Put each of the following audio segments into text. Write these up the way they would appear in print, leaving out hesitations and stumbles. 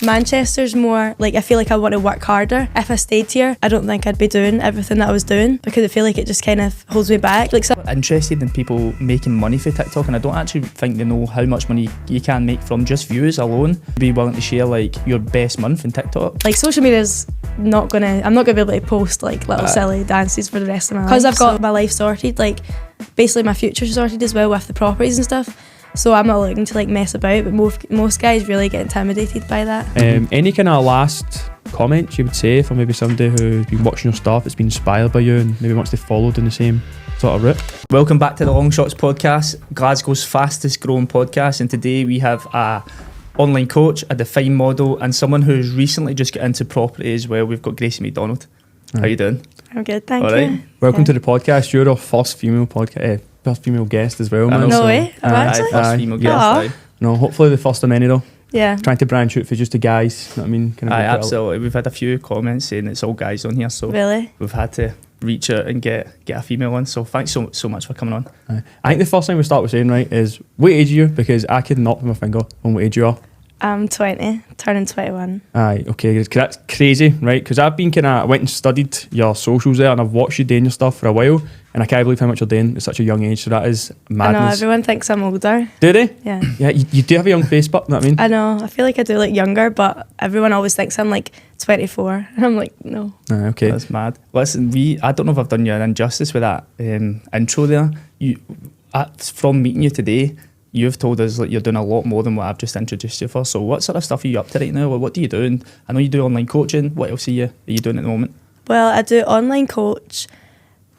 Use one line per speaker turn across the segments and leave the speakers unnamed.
Manchester's more like, I feel like I want to work harder. If I stayed here, I don't think I'd be doing everything that I was doing, because I feel like it just kind of holds me back. Like,
I'm interested in people making money for TikTok, and I don't actually think they know how much money you can make from just views alone. Be willing to share like your best month in TikTok?
Like, social media's I'm not gonna be able to post like little silly dances for the rest of my life, because I've got my life sorted, like basically my future sorted as well with the properties and stuff. So I'm not looking to like mess about, but most guys really get intimidated by that.
Any kind of last comments you would say for maybe somebody who's been watching your stuff, that's been inspired by you and maybe wants to follow in the same sort of route?
Welcome back to the Longshots podcast, Glasgow's fastest growing podcast, and today we have a online coach, a DFYNE model, and someone who's recently just got into property as well. We've got Gracie McDonald. How you doing?
I'm good, thank
All
you.
right.
Welcome to the podcast. You're our first female first female guest as well, man.
No way, actually?
First female guest. Aye.
No, hopefully the first of many though.
Yeah.
Trying to branch out for just the guys, you know what I mean? Kind of
Absolutely. We've had a few comments saying it's all guys on here, so
Really?
we've had to reach out and get a female on. So thanks so much for coming on.
I think the first thing we start with saying, right, is what age are you? Because I could not put my finger on what age you are.
I'm 20, turning 21.
Aye, okay, that's crazy, right? Because I've been I went and studied your socials there, and I've watched you doing your stuff for a while, and I can't believe how much you're doing at such a young age. So that is madness.
I know, everyone thinks I'm older.
Do they?
Yeah.
Yeah, you do have a young face, but you know what I mean?
I know, I feel like I do look younger, but everyone always thinks I'm like 24, and I'm like, no.
Okay.
That's mad. Listen, I don't know if I've done you an injustice with that intro there. From meeting you today, you've told us that you're doing a lot more than what I've just introduced you for. So what sort of stuff are you up to right now? What do you do? And I know you do online coaching. What else are you doing at the moment?
Well, I do online coach,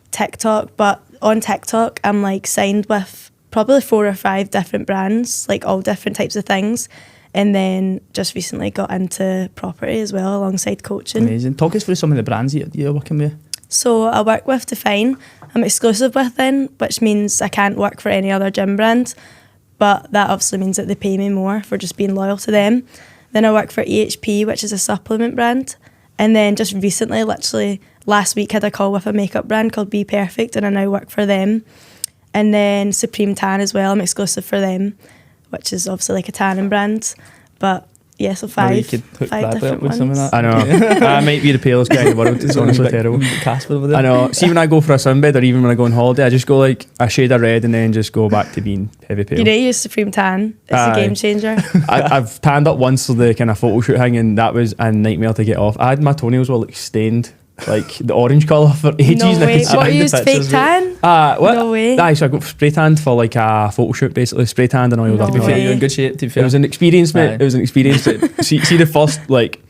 TikTok, but on TikTok I'm like signed with probably 4 or 5 different brands, like all different types of things. And then just recently got into property as well alongside coaching.
Amazing. Talk us through some of the brands you're working with.
So I work with DFYNE. I'm exclusive with them, which means I can't work for any other gym brand. But that obviously means that they pay me more for just being loyal to them. Then I work for EHP, which is a supplement brand. And then just recently, literally last week, had a call with a makeup brand called Be Perfect, and I now work for them. And then Supreme Tan as well, I'm exclusive for them, which is obviously like a tanning brand. But yeah, so 5
you could hook
five
Bradley
different
up with
ones.
some of that.
I know. I might be the palest guy in the world. It's honestly terrible.
Casper over there.
I know. See, when I go for a sunbed or even when I go on holiday, I just go like a shade of red and then just go back to being heavy pale.
You need to use Supreme Tan. It's a game changer.
I've tanned up once for the kind of photo shoot thing, and that was a nightmare to get off. I had my toenails were like stained, like the orange colour for ages.
No
and I
way.
could see
What, you
behind the
used fake
pictures.
tan?
What?
No way.
Aye, so I got spray tanned for like a photo shoot, basically spray tanned and oiled
No
up.
To be fair,
way.
you're in good shape. To be fair,
It was an experience, mate.
Aye.
It was an experience. see the first, like,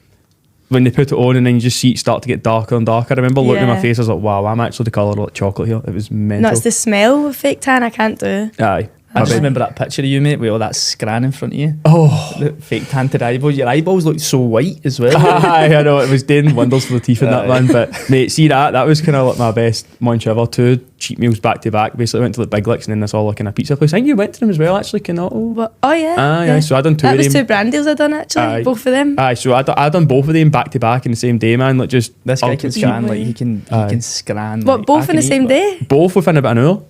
when they put it on and then you just see it start to get darker and darker. I remember looking at my
Yeah.
face, I was like, wow, I'm actually the colour of like chocolate here. It was mental.
No, it's the smell of fake tan I can't do.
Aye.
I just remember that picture of you, mate, with all that scran in front of you.
Oh.
The fake tinted eyeballs. Your eyeballs looked so white as well.
Aye, I know, it was doing wonders for the teeth in that man. But mate, see that was kind of like my best munch ever. 2 cheap meals back to back. Basically went to like Big Licks and then this all like in a pizza place. I think you went to them as well, actually, Canotto.
But, oh yeah.
Aye,
yeah.
aye, so I done 2
That
of
was
them.
2 brand deals I done actually,
Aye.
both of them.
Aye, so I done both of them back to back in the same day, man. Like just
This guy can
ultimate
scan,
cheap.
like he can scran.
What,
like,
both
I
in the
can
same
eat,
day?
both within about an hour.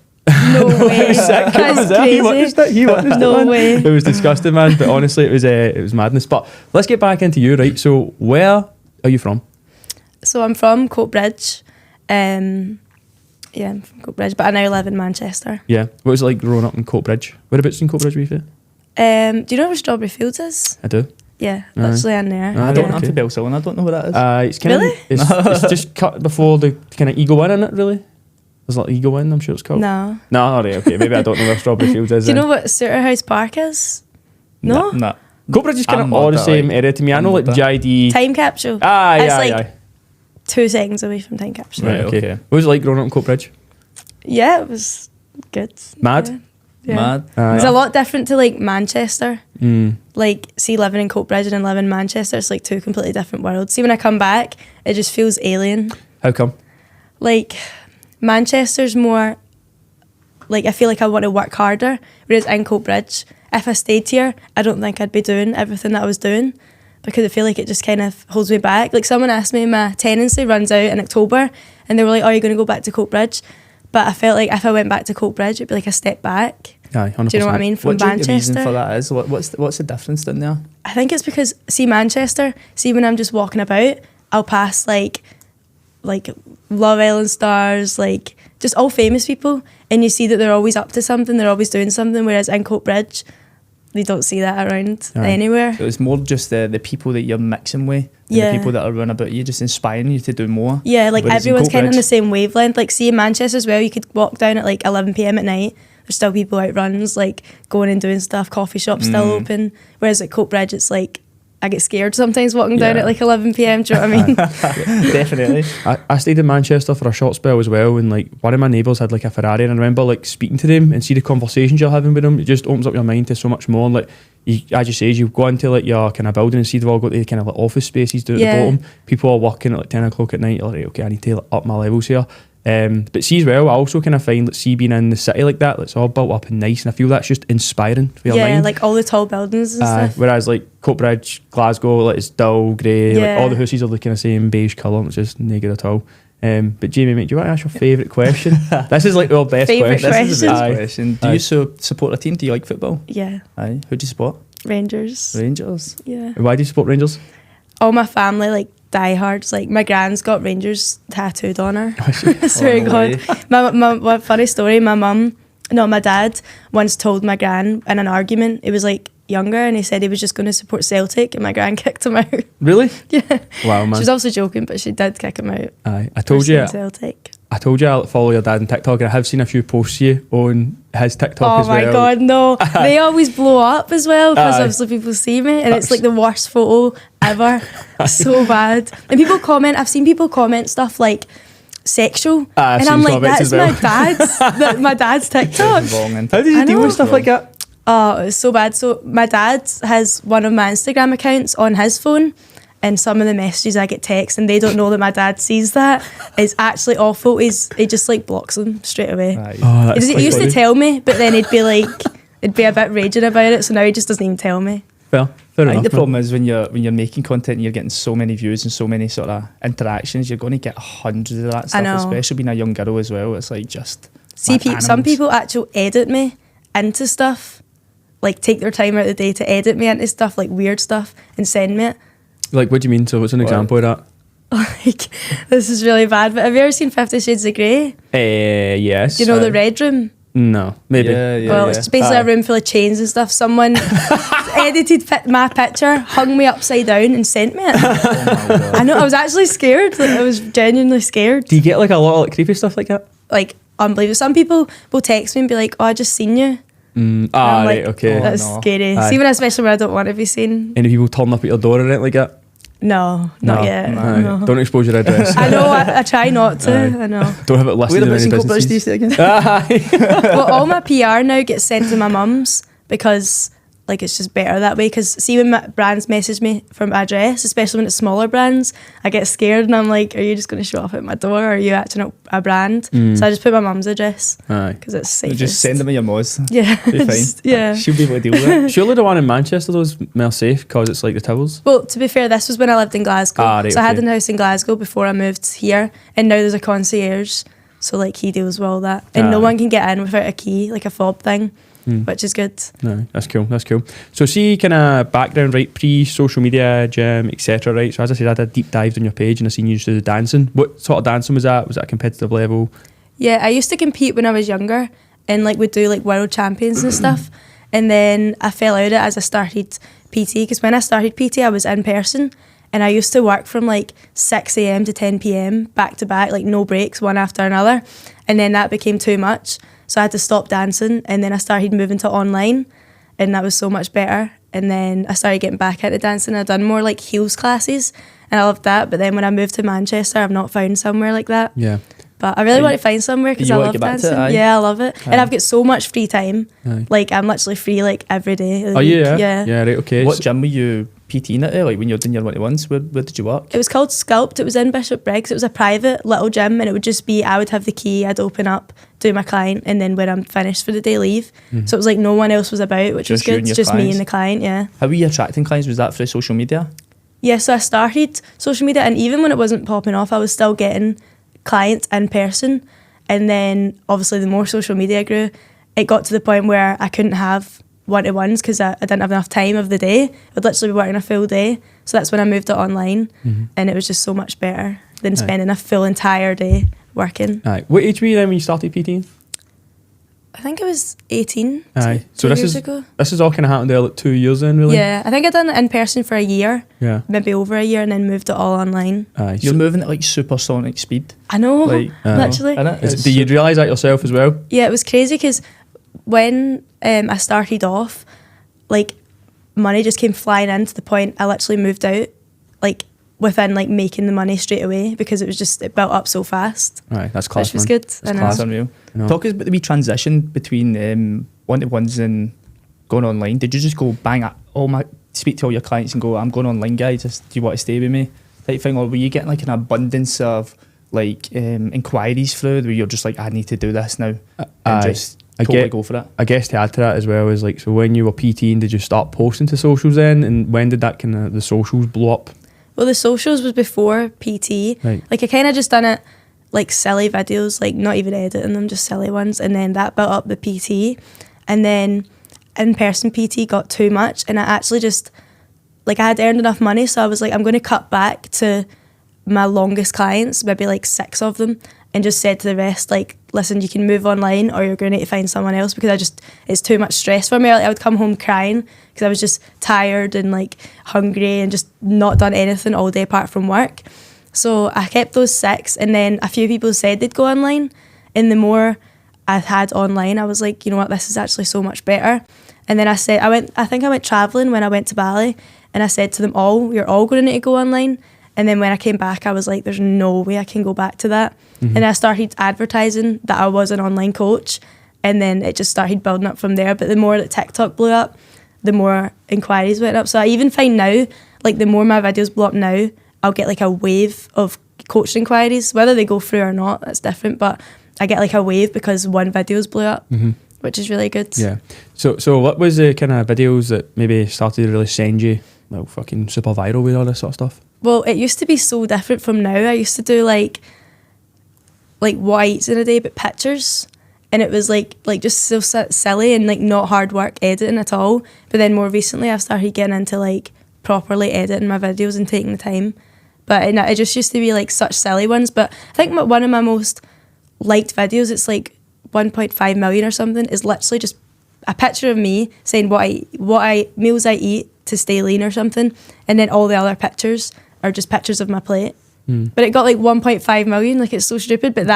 No way.
Sick.
That's
He witnessed
crazy.
it. He witnessed
No
it, man.
way.
It was disgusting, man. But honestly, it was madness. But let's get back into you, right? So where are you from?
So I'm from Coatbridge. Yeah, I'm from Coatbridge, but I now live in Manchester.
Yeah. What was it like growing up in Coatbridge? Whereabouts in Coatbridge were you from?
Do you know where Strawberry Fields is?
I do.
Yeah, literally in there.
Aye.
I don't
Okay.
have to Belsillen. I don't know what that is.
It's kind
Really?
of it's just cut before the kind of Ego Inn in it, really. There's like Ego Inn, I'm sure it's called.
No.
No, alright, okay. Maybe I don't know where Strawberry Fields is.
Do you know what Suterhouse Park is? No?
Nah.
Coatbridge is kind
I'm
of all
not
the
that,
same
like,
area to me. I
I'm
know
not
like
that.
JID.
Time Capsule.
Aye,
It's
aye,
like
aye.
2 seconds away from Time Capsule.
Right, okay.
What was it like growing up in Coatbridge?
Yeah, it was good.
Mad?
Yeah. Yeah.
Mad.
It's a lot different to like Manchester.
Mm.
Like, see, living in Coatbridge and then living in Manchester, it's like 2 completely different worlds. See, when I come back, it just feels alien.
How come?
Like, Manchester's more, like, I feel like I want to work harder, whereas in Coatbridge, if I stayed here, I don't think I'd be doing everything that I was doing, because I feel like it just kind of holds me back. Like, someone asked me, my tenancy runs out in October, and they were like, oh, you're going to go back to Coatbridge? But I felt like if I went back to Coatbridge, it'd be like a step back.
Aye, 100%.
Do you know what I mean? From
What do you think the reason
Manchester.
for that is? What's the difference down there?
I think it's because, see, Manchester, see, when I'm just walking about, I'll pass like Love Island stars, like just all famous people, and you see that they're always up to something, they're always doing something, whereas in Coatbridge, you don't see that around anywhere.
So it's more just the people that you're mixing with, and
Yeah.
the people that are around about you, just inspiring you to do more.
Yeah, like
Whereas in
everyone's kind of on the
Coatbridge-
same wavelength. Like, see, in Manchester as well, you could walk down at like 11 p.m. at night. There's still people out runs, like going and doing stuff. Coffee shops still open. Whereas at Coatbridge, it's like I get scared sometimes walking down
Yeah.
at like 11 p.m. Do you know what I mean?
Definitely.
I stayed in Manchester for a short spell as well, and like one of my neighbours had like a Ferrari, and I remember like speaking to them and see the conversations you're having with them. It just opens up your mind to so much more. And, like, you, as you say, you go into like your kind of building and see they've all got the kind of like office spaces down at
Yeah.
the bottom. People are working at like 10 o'clock at night. You're like, okay, I need to like, up my levels here. But see as well, I also kind of find that see being in the city like that, it's all built up and nice, and I feel that's just inspiring for your
Yeah,
mind.
like all the tall buildings and stuff.
Whereas like Coatbridge, Glasgow, like it's dull, grey, like
Yeah.
all the houses are the kind of same beige colour, which is negative at all. But Jamie, mate, do you want to ask your favourite question? This is like our best
Favourite
question.
This is the best
Aye.
question. Do
Aye.
you support a team? Do you like football?
Yeah,
Aye. Who do you support?
Rangers.
Rangers.
Yeah.
Why do you support Rangers?
All my family, like, diehards. Like, my gran's got Rangers tattooed on her. I swear to
no
God.
way.
My funny story, my dad once told my gran in an argument, he was like younger, and he said he was just going to support Celtic, and my gran kicked him out.
Really?
Yeah.
Wow,
She
man.
was obviously joking, but she did kick him out.
Aye. I
for
told you.
saying Celtic.
I told you I follow your dad on TikTok, and I have seen a few posts of you on his TikTok
Oh
as well.
my God, no. They always blow up as well because
Aye.
obviously people see me, and it's like the worst photo ever. So bad. And people comment, I've seen people comment stuff like sexual.
I've
And
seen
I'm like,
comments
that's
as well.
my dad's TikTok.
Wrong and
How did
I
you deal
know.
with stuff like that?
Oh, it was so bad. So my dad has one of my Instagram accounts on his phone, and some of the messages I get text, and they don't know that my dad sees that. It's actually awful. He just like blocks them straight away.
Aye.
Oh, that's
He
quite
used
funny.
to tell me, but then he'd be a bit raging about it. So now he just doesn't even tell me.
Fair
I
enough.
think the
man.
problem is when you're making content and you're getting so many views and so many sort of interactions, you're going to get hundreds of that stuff,
know.
especially being a young girl as well. It's like just
See,
mad
some
animals.
people actually edit me into stuff, like take their time out of the day to edit me into stuff, like weird stuff, and send me it.
Like, what do you mean? So, what's an example of that?
Like, this is really bad, but have you ever seen 50 Shades of Grey?
Yes.
Do you know the red room?
No, maybe.
Yeah,
Well,
yeah.
it's basically a room full of chains and stuff. Someone edited my picture, hung me upside down, and sent me it.
Oh my God.
I know, I was actually scared. Like, I was genuinely scared.
Do you get like a lot of like creepy stuff like that?
Like, unbelievable. Some people will text me and be like, "Oh, I just seen you." I'm
Right,
like,
okay.
Oh,
That's
no.
scary.
Aye.
See, especially when I don't want to be seen.
Any people turn up at your door or anything like that?
No, not
No,
yet.
no.
Aye.
No.
Don't expose your address.
I know, I try not to.
Aye.
I know.
Don't have it listed in
Whereabouts
any
in Coatbridge do you
businesses.
stay again?
Well, all my PR now gets sent to my mum's because, like, it's just better that way. Because see, when my brands message me from address, especially when it's smaller brands, I get scared and I'm like, "Are you just going to show up at my door? Or are you acting up a brand?" So I just put my mum's address
Aye.
because it's safe.
Just send them your moz.
Yeah,
You're fine.
just- yeah.
She'll be able to deal with it.
Surely the one in Manchester though is more safe because it's like the towers.
Well, to be fair, this was when I lived in Glasgow.
Right,
so I had
okay.
a house in Glasgow before I moved here, and now there's a concierge. So like he deals with all that, and no
Aye.
one can get in without a key, like a fob thing, which is good.
No, that's cool. That's cool. So see, kind of background, right? Pre-social media, gym, etc. Right. So as I said, I had a deep dive on your page, and I seen you do the dancing. What sort of dancing was that? Was that a competitive level?
Yeah, I used to compete when I was younger, and like would do like world champions and stuff. And then I fell out of it as I started PT, because when I started PT, I was in person, and I used to work from like 6 a.m. to 10 p.m. back to back, like no breaks, one after another. And then that became too much, so I had to stop dancing. And then I started moving to online, and that was so much better. And then I started getting back into dancing. I've done more like heels classes, and I loved that. But then when I moved to Manchester, I've not found somewhere like that.
Yeah.
But I really want to find somewhere because
You
I
wanna
love
get back to
dancing.
it, aye?
Yeah, I love it.
Aye.
And I've got so much free time.
Aye.
Like, I'm literally free like every day of the
Oh
week.
yeah. Yeah. Right. Okay.
What gym were you PTing at? Like when you were doing your 1-to-1s, where did you work?
It was called Sculpt. It was in Bishop Briggs. It was a private little gym, and it would just be, I would have the key, I'd open up, do my client, and then when I'm finished for the day, leave. So it was like no one else was about, which was
Just you
good.
and your
Just me
clients?
and the client, yeah.
How were you attracting clients? Was that through social media?
Yeah, so I started social media, and even when it wasn't popping off, I was still getting clients in person. And then obviously the more social media grew, it got to the point where I couldn't have one-to-ones because I didn't have enough time of the day. I'd literally be working a full day. So that's when I moved it online, and it was just so much better than spending a full entire day working.
Aye. What age were you then when you started PTing?
I think it was 18.
Aye.
So
this
years
is
ago.
This is all kind of happened there like 2 years then, really.
Yeah, I think I done it in person for a year.
Yeah.
Maybe over a year, and then moved it all online.
Aye.
You're moving at like supersonic speed.
I know,
Like,
literally.
Do you realise that yourself as well?
Yeah, it was crazy because when I started off, like money just came flying in to the point I literally moved out, like within like making the money straight away because it built up so fast.
Right, that's class.
Which was
man.
good.
That's
I know.
class.
That's unreal.
No.
Talk us about the wee transition between one-to-ones and going online. Did you just go bang at speak to all your clients and go, I'm going online, guys, do you want to stay with me? Type thing, or were you getting like an abundance of like inquiries through where you're just like, I need to do this now and just totally go for it?
I guess to add to that as well is like, so when you were PTing, did you start posting to socials then, and when did that kind of the socials blow up?
Well, the socials was before PT.
Right.
Like I kind of just done it like silly videos, like not even editing them, just silly ones, and then that built up the PT, and then in-person PT got too much, and I actually just like I had earned enough money, so I was like, I'm going to cut back to my longest clients, maybe like 6 of them, and just said to the rest, like, listen, you can move online or you're going to need to find someone else because it's too much stress for me. Like, I would come home crying because I was just tired and like hungry and just not done anything all day apart from work. So I kept those 6, and then a few people said they'd go online, and the more I had online, I was like, you know what, this is actually so much better. And then I think I went travelling when I went to Bali, and I said to them all, you're all going to need to go online. And then when I came back, I was like, there's no way I can go back to that. And I started advertising that I was an online coach, and then it just started building up from there. But the more that TikTok blew up, the more inquiries went up. So I even find now, like the more my videos blow up now, I'll get like a wave of coaching inquiries. Whether they go through or not, that's different. But I get like a wave because one video's blew up, which is really good.
Yeah. So what was the kind of videos that maybe started to really send you like fucking super viral with all this sort of stuff?
Well, it used to be so different from now. I used to do like what I eat in a day, but pictures. And it was like just so silly and like not hard work editing at all. But then more recently I've started getting into like properly editing my videos and taking the time. But it just used to be like such silly ones. But I think one of my most liked videos, it's like 1.5 million or something, is literally just a picture of me saying what meals I eat to stay lean or something. And then all the other pictures are just pictures of my plate. But it got like 1.5 million, like it's so stupid, but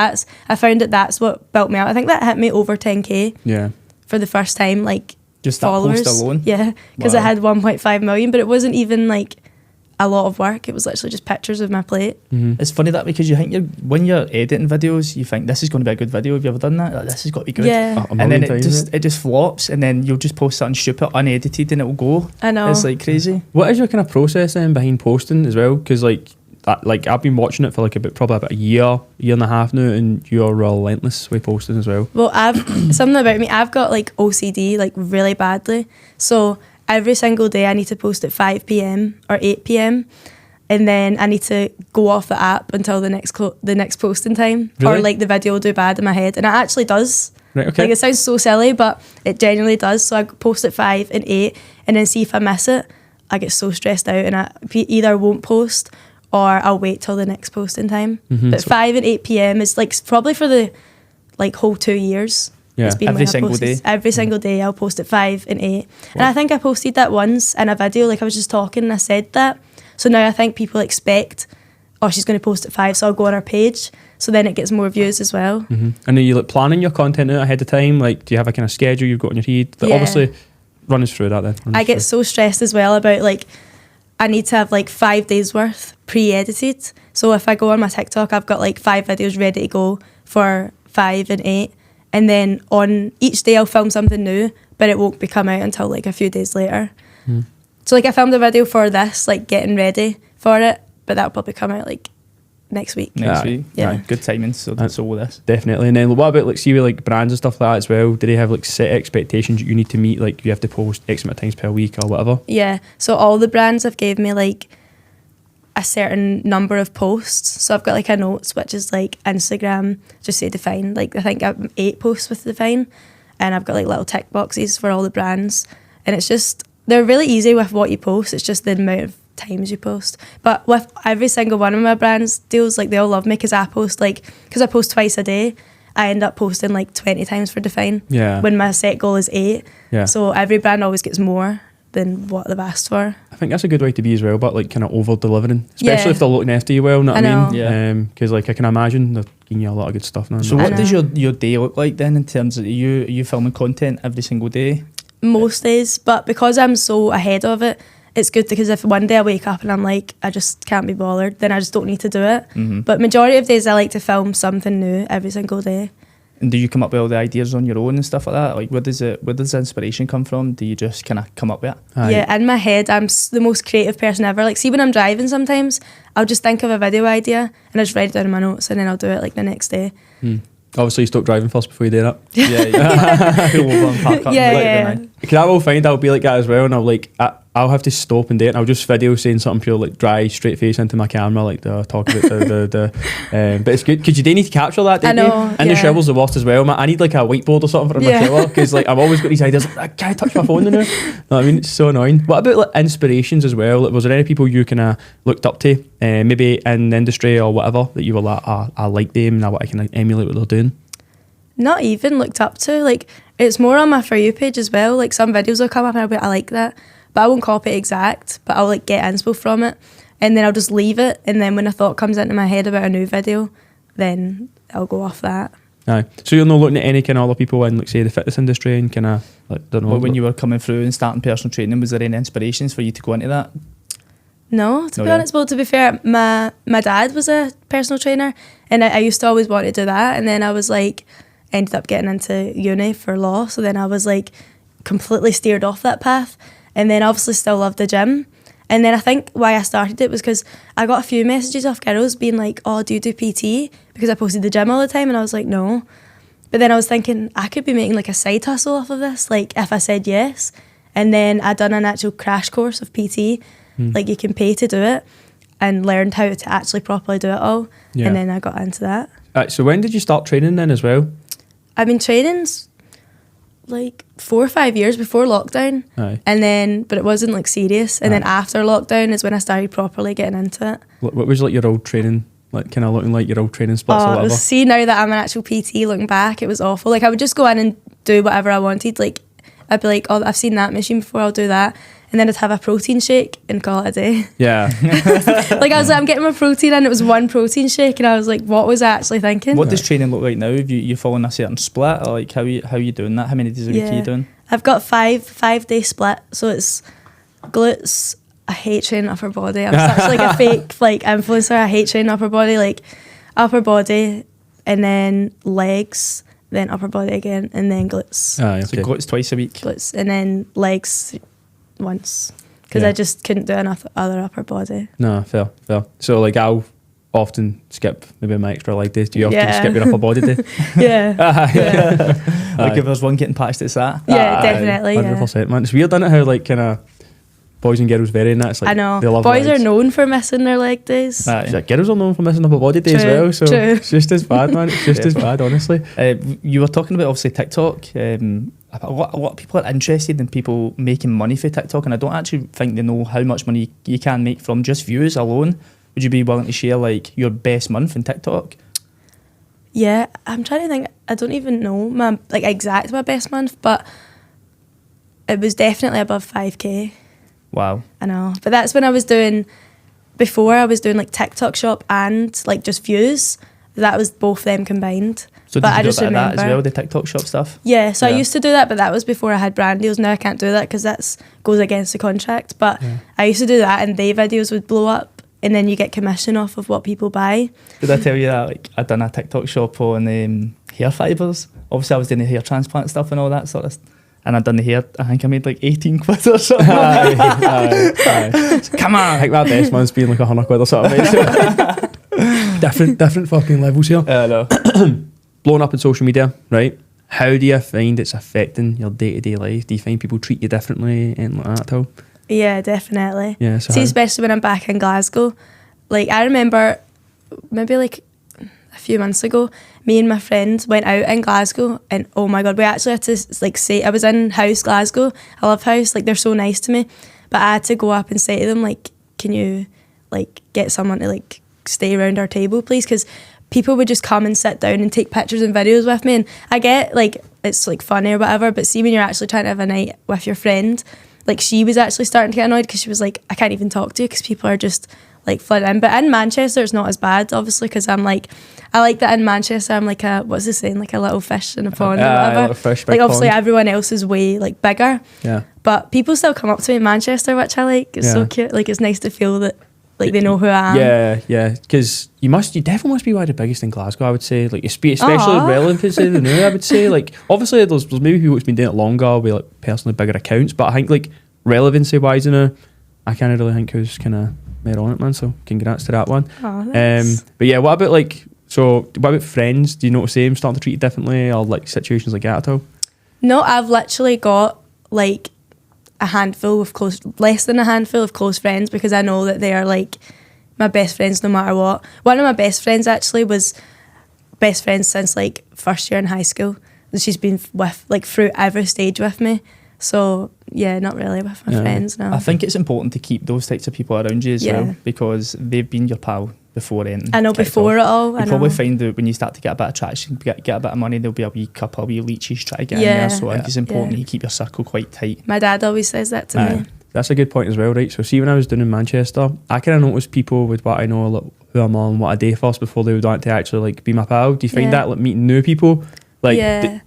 I found that's what built me out. I think that hit me over 10k for the first time, like
just
followers.
That post alone?
Yeah, because I had 1.5 million, but it wasn't even like a lot of work. It was literally just pictures of my plate.
It's funny that because you think when you're editing videos, you think this is going to be a good video. Have you ever done that? Like, this has got to be good.
Yeah.
And then it just flops, and then you'll just post something stupid, unedited, and it'll go.
I know.
It's like crazy.
What is your kind of process then behind posting as well? Because like I've been watching it for like probably about a year and a half now, and you're relentless with posting as well.
Well, something about me, I've got like OCD like really badly. So every single day I need to post at 5 p.m. or 8 p.m. and then I need to go off the app until the next posting time.
Really?
Or like the video will do bad in my head, and it actually does.
Right, okay.
Like it sounds so silly, but it genuinely does. So I post at 5 and 8, and then see if I miss it, I get so stressed out, and I either won't post or I'll wait till the next posting time. But 5 and 8 p.m. is like probably for the like whole 2 years.
Yeah.
It's been
Every
when I
single
post.
day?
Every single day I'll post at 5 and 8. And I think I posted that once in a video, like I was just talking and I said that. So now I think people expect, oh, she's going to post at 5, so I'll go on her page. So then it gets more views as well.
And are you like planning your content out ahead of time? Like, do you have a kind of schedule you've got on your head? Like,
Yeah.
Obviously, run us through that then.
I get so stressed as well about like, I need to have like 5 days worth pre-edited. So if I go on my TikTok, I've got like 5 videos ready to go for 5 and 8. And then on each day I'll film something new, but it won't be come out until like a few days later. So like I filmed a video for this, like getting ready for it, but that'll probably come out like next week.
Next week.
Yeah.
Good timing. So that's all this.
Definitely. And then what about like see with like brands and stuff like that as well? Do they have like set expectations you need to meet? Like you have to post X amount of times per week or whatever?
Yeah. So all the brands have gave me like a certain number of posts. So I've got like a notes, which is like Instagram, just say DFYNE. Like I think I'm 8 posts with DFYNE. and I've got like little tick boxes for all the brands, and it's just, they're really easy with what you post. It's just the amount of times you post. But with every single one of my brands deals, like they all love me because I post because I post twice a day, I end up posting like 20 times for DFYNE.
Yeah.
When my set goal is 8.
Yeah.
So every brand always gets more than what they've asked for.
I think that's a good way to be as well, but like kind of over delivering, especially
Yeah.
if they're looking after you well. Know what I
I
mean?
know.
Yeah.
Because like I can imagine they're giving you a lot of good stuff now.
So
I
what does
know.
your day look like then in terms of you filming content every single day?
Most days, but because I'm so ahead of it, it's good because if one day I wake up and I'm like, I just can't be bothered, then I just don't need to do it.
Mm-hmm.
But majority of days I like to film something new every single day.
And do you come up with all the ideas on your own and stuff like that? Like, where does the inspiration come from? Do you just kind of come up with it?
Aye.
Yeah, in my head, I'm the most creative person ever. Like, see, when I'm driving sometimes, I'll just think of a video idea and I just write it down in my notes and then I'll do it like the next day.
Obviously, you stop driving first before you do that.
Yeah. Pull over and park up.
Yeah,
Like,
yeah.
man.
Because I will find I'll be like that as well, and I'll have to stop and do it, and I'll just video saying something pure, like dry, straight face into my camera, like talk about but it's good because you do need to capture that, don't
I know,
you? And the
yeah.
shovel's the worst as well, man. I need like a whiteboard or something for my
Yeah.
shovel because like I've always got these ideas. Like, I can't touch my phone now. Know what I mean? It's so annoying. What about like inspirations as well? Like, was there any people you kind of looked up to, maybe in the industry or whatever, that you were like, I like them and I can emulate what they're doing?
Not even looked up to. Like, it's more on my For You page as well. Like, some videos will come up and I'll be like, I like that. But I won't copy it exact, but I'll like get inspo from it. And then I'll just leave it. And then when a thought comes into my head about a new video, then I'll go off that.
Aye. So you're not looking at any kind of other people in, like, say, the fitness industry and kind of, like, don't know.
Well, when you were coming through and starting personal training, was there any inspirations for you to go into that?
No, to
No,
be
yeah.
honest, well, to be fair, my dad was a personal trainer and I used to always want to do that. And then I was like, ended up getting into uni for law. So then I was like completely steered off that path. And then obviously still loved the gym. And then I think why I started it was because I got a few messages off girls being like, oh, do you do PT? Because I posted the gym all the time. And I was like, no. But then I was thinking I could be making like a side hustle off of this, like if I said yes. And then I done an actual crash course of PT. Like you can pay to do it, and learned how to actually properly do it all.
Yeah.
And then I got into that.
So when did you start training then as well?
I've been training like 4 or 5 years before lockdown.
Aye.
And then, but it wasn't like serious. And then after lockdown is when I started properly getting into it.
What was like your old training, like kind of looking like your old training splits or
Oh, it
whatever?
was, see, now that I'm an actual PT, looking back, it was awful. Like I would just go in and do whatever I wanted. Like I'd be like, oh, I've seen that machine before, I'll do that. And then I'd have a protein shake and call it a day.
Yeah.
Like I was like, I'm getting my protein in, it was one protein shake, and I was like, what was I actually thinking?
What does training look like now? Have you following a certain split, or like how you doing that? How many days a week are you doing?
I've got 5-day split, so it's glutes. I hate training upper body. I'm such like a fake like influencer. I hate training upper body, like upper body and then legs, then upper body again, and then glutes.
Aye,
So
okay.
glutes twice a week.
Glutes and then legs once, because
Yeah.
I just couldn't do enough other upper body.
No, fair. So like I'll often skip maybe my extra leg days. Do you often
Yeah.
skip your upper body day?
Yeah. Yeah.
Like if there's one getting patched, it's that.
Yeah, definitely.
100%, man. It's weird, isn't it? How like kind of boys and girls vary in that. It's like
I know.
they love
Boys
legs.
are known for missing their leg days.
Aye.
It's like girls are known for missing upper body day as
True,
well. So
true.
it's just as bad, man. It's just as bad, honestly.
You were talking about obviously TikTok. A lot of people are interested in people making money for TikTok, and I don't actually think they know how much money you can make from just views alone. Would you be willing to share like your best month in TikTok?
Yeah, I'm trying to think. I don't even know my my best month, but it was definitely above 5k.
Wow.
I know, but that's when I was doing. Before I was doing like TikTok shop and like just views. That was both them combined.
So
But
did
I
you do
just
a bit of that as
remember-
well, the TikTok shop stuff?
Yeah, so
Yeah.
I used to do that, but that was before I had brand deals. Now I can't do that because goes against the contract. But I used to do that, and their videos would blow up, and then you get commission off of what people buy.
Did I tell you that like I'd done a TikTok shop on hair fibres? Obviously I was doing the hair transplant stuff and all that sort of stuff. And I'd done the hair, I think I made like 18 quid or something.
Aye. Come on. I think my best month's been like 100 quid or something. different fucking levels here.
I know.
Blowing up in social media, right? How do you find it's affecting your day-to-day life? Do you find people treat you differently and like that at all?
Yeah, definitely.
Yeah, so
See,
how?
especially when I'm back in Glasgow. Like, I remember maybe like, a few months ago, me and my friend went out in Glasgow, and oh my god, we actually had to like say, I was in House Glasgow, I love House, like they're so nice to me, but I had to go up and say to them like, can you like get someone to like stay around our table please, because people would just come and sit down and take pictures and videos with me, and I get like it's like funny or whatever, but see when you're actually trying to have a night with your friend, like she was actually starting to get annoyed because she was like, I can't even talk to you because people are just like flooding in. But in Manchester it's not as bad obviously, because I'm like, I like that in Manchester I'm like a, what's the saying, like a little fish in a pond or whatever.
Little fish,
like obviously
pond.
everyone else is way like bigger, but people still come up to me in Manchester, which I like. It's so cute, like it's nice to feel that like they know who I am.
Yeah, because you definitely must be one of the biggest in Glasgow, I would say, like especially relevant to the new, I would say. Like obviously there's maybe people who's been doing it longer with like personally bigger accounts, but I think like relevancy wise, I can't really think who's kind of more on it, man, so congrats to that one. But yeah, what about like, so what about friends? Do you notice them starting to treat you differently, or like situations like that at all?
No, I've literally got like less than a handful of close friends, because I know that they are like my best friends no matter what. One of my best friends actually was best friends since like first year in high school, and she's been with like through every stage with me. So yeah, not really with my friends, no.
I think it's important to keep those types of people around you as well, because they've been your pal before then.
I know, before it all.
You probably find that when you start to get a bit of traction, get a bit of money, there'll be a wee couple of wee leeches try to get in there. So I think it's important that you keep your circle quite tight.
My dad always says that to me.
That's a good point as well, right? So see, when I was doing in Manchester, I kind of noticed people with what I know, like, who I'm on, what I do first before they would want to actually like be my pal. Do you find that like meeting new people? Like,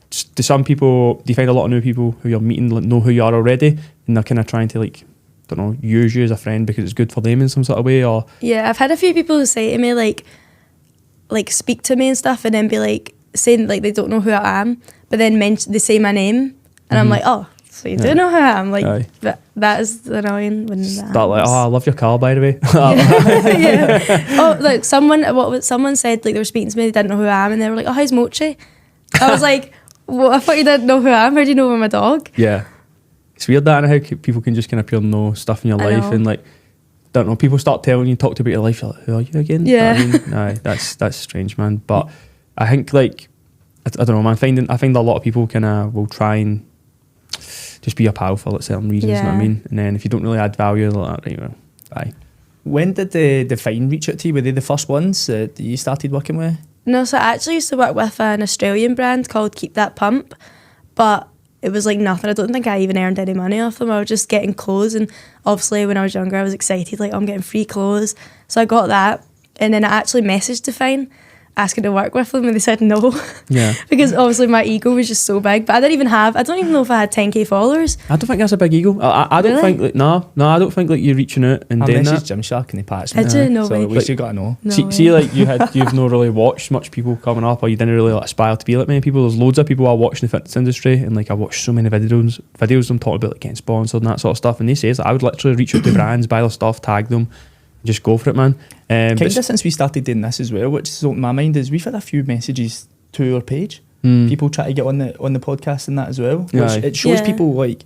do some people, do you find a lot of new people who you're meeting like, know who you are already, and they're kind of trying to like, don't know, use you as a friend because it's good for them in some sort of way? Or
yeah, I've had a few people who say to me like speak to me and stuff, and then be like saying like they don't know who I am, but then they say my name, and I'm like, oh, so you do know who I am, like. But that is annoying when that
start like, oh, I love your car, by the way.
Oh, like someone said like they were speaking to me, they didn't know who I am, and they were like, oh, how's Mochi? I was like, well, I thought you didn't know who I am. How do you know I'm a dog? Yeah,
it's weird that, and how people can just kind of pure know stuff in your life, and like, don't know, people start telling you, talk about your life, you're like, who are you again?
Yeah.
I mean, that's strange, man. But I think like, I don't know, man, I find a lot of people kind of will try and just be a pal for like certain reasons, you know what I mean? And then if you don't really add value, they're like, right, well, bye.
When did the DFYNE reach out to you? Were they the first ones that you started working with?
No, so I actually used to work with an Australian brand called Keep That Pump, but it was like nothing. I don't think I even earned any money off them. I was just getting clothes, and obviously when I was younger I was excited, like, I'm getting free clothes. So I got that, and then I actually messaged DFYNE asking to work with them, and they said no.
Yeah.
Because obviously my ego was just so big, but I don't even know if I had 10k followers.
I don't think that's a big ego. I don't think like, no, I don't think like you're reaching out and doing that. I
messaged Gymshark and they patched me.
I do know.
So at least you got to know.
No
see like you've not really watched much people coming up, or you didn't really like, aspire to be like many people. There's loads of people who are watching the fitness industry, and like I watched so many videos of them talking about like getting sponsored and that sort of stuff, and they say that I would literally reach out to brands, buy their stuff, tag them, just go for it, man.
Kind of since we started doing this as well, which is on my mind, is we've had a few messages to our page. People try to get on the podcast and that as well, which it shows people like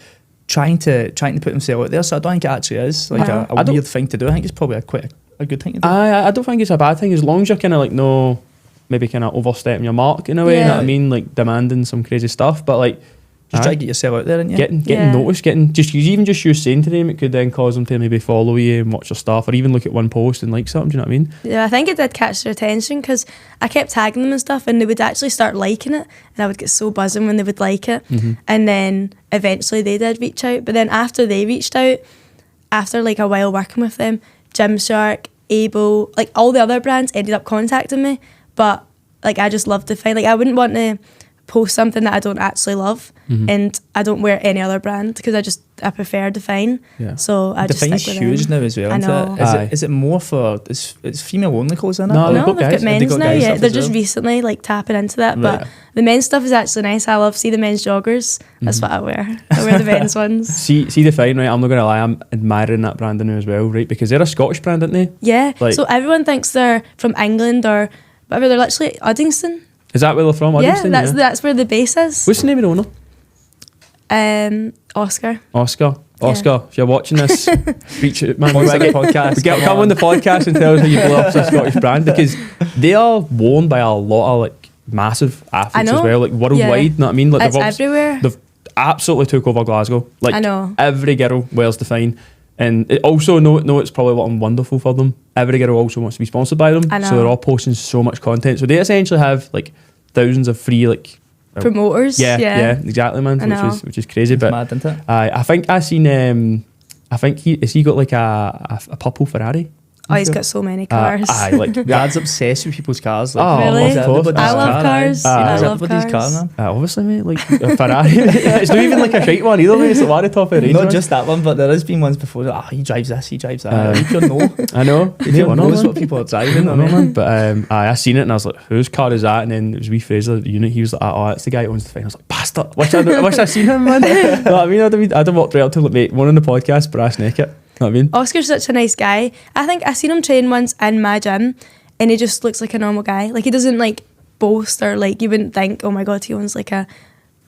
trying to put themselves out there. So I don't think it actually is like a weird thing to do. I think it's probably quite a good thing to do.
I don't think it's a bad thing, as long as you're kind of like maybe kind of overstepping your mark in a way. You know what I mean? Like demanding some crazy stuff, but like.
Just try to get yourself out there, and
getting noticed, even just you saying to them, it could then cause them to maybe follow you and watch your stuff, or even look at one post and like something. Do you know what I mean?
Yeah, I think it did catch their attention, because I kept tagging them and stuff, and they would actually start liking it, and I would get so buzzing when they would like it. And then eventually they did reach out, but then after they reached out, after like a while working with them, Gymshark, Able, like all the other brands ended up contacting me, but like I just love DFYNE. Like I wouldn't want to post something that I don't actually love, and I don't wear any other brand, because I prefer DFYNE. So I just stick with them.
huge now as well.
I know.
Is it more for it's female only clothes in it?
No,
they've got men's now. Yeah, they're just recently like tapping into that.
Right.
But the men's stuff is actually nice. I love the men's joggers. That's what I wear. I wear the men's ones.
See DFYNE, right? I'm not gonna lie, I'm admiring that brand now as well, right? Because they're a Scottish brand, aren't they?
Yeah.
Like,
so everyone thinks they're from England or whatever. They're literally Uddingston.
Is that where they're from? Uddingston?
Yeah, that's where the base is.
What's the name of the owner?
Oscar.
Oscar. Oscar, if you're watching this, reach out, man.
Sponsor the podcast.
Come on the podcast and tell us how you blew up the Scottish brand, because they are worn by a lot of like massive athletes as well, like worldwide. You know what I mean? Like
it's everywhere.
They've absolutely took over Glasgow. Like
I know.
Every girl wears DFYNE, and it also no, it's probably something wonderful for them. Every girl also wants to be sponsored by them, so they're all posting so much content. So they essentially have like thousands of free like
promoters.
Yeah, exactly, man. Which is crazy. But
mad, isn't it?
I think I seen. I think he got like a purple Ferrari.
Oh, he's got so many cars.
Like
Dad's obsessed with people's cars. Like,
really?
I love
cars.
I love
cars.
car, man.
Obviously, mate, like a Ferrari. It's not even like a shite one either, mate. It's like one of the top of the range.
Not just that one, but there has been ones before that, he drives this, he drives that. You don't know.
I know.
You don't know what people are driving.
I know, man. But I seen it and I was like, whose car is that? And then it was wee Fraser, the unit. He was like, oh, that's the guy who owns DFYNE. I was like, bastard. Wish I seen him, man. You know what I mean? I'd have walked right up to him, like, mate, one on the podcast, brass naked. You know what I mean?
Oscar's such a nice guy. I think I seen him train once in my gym and he just looks like a normal guy. Like he doesn't like boast, or like you wouldn't think, oh my god, he owns like a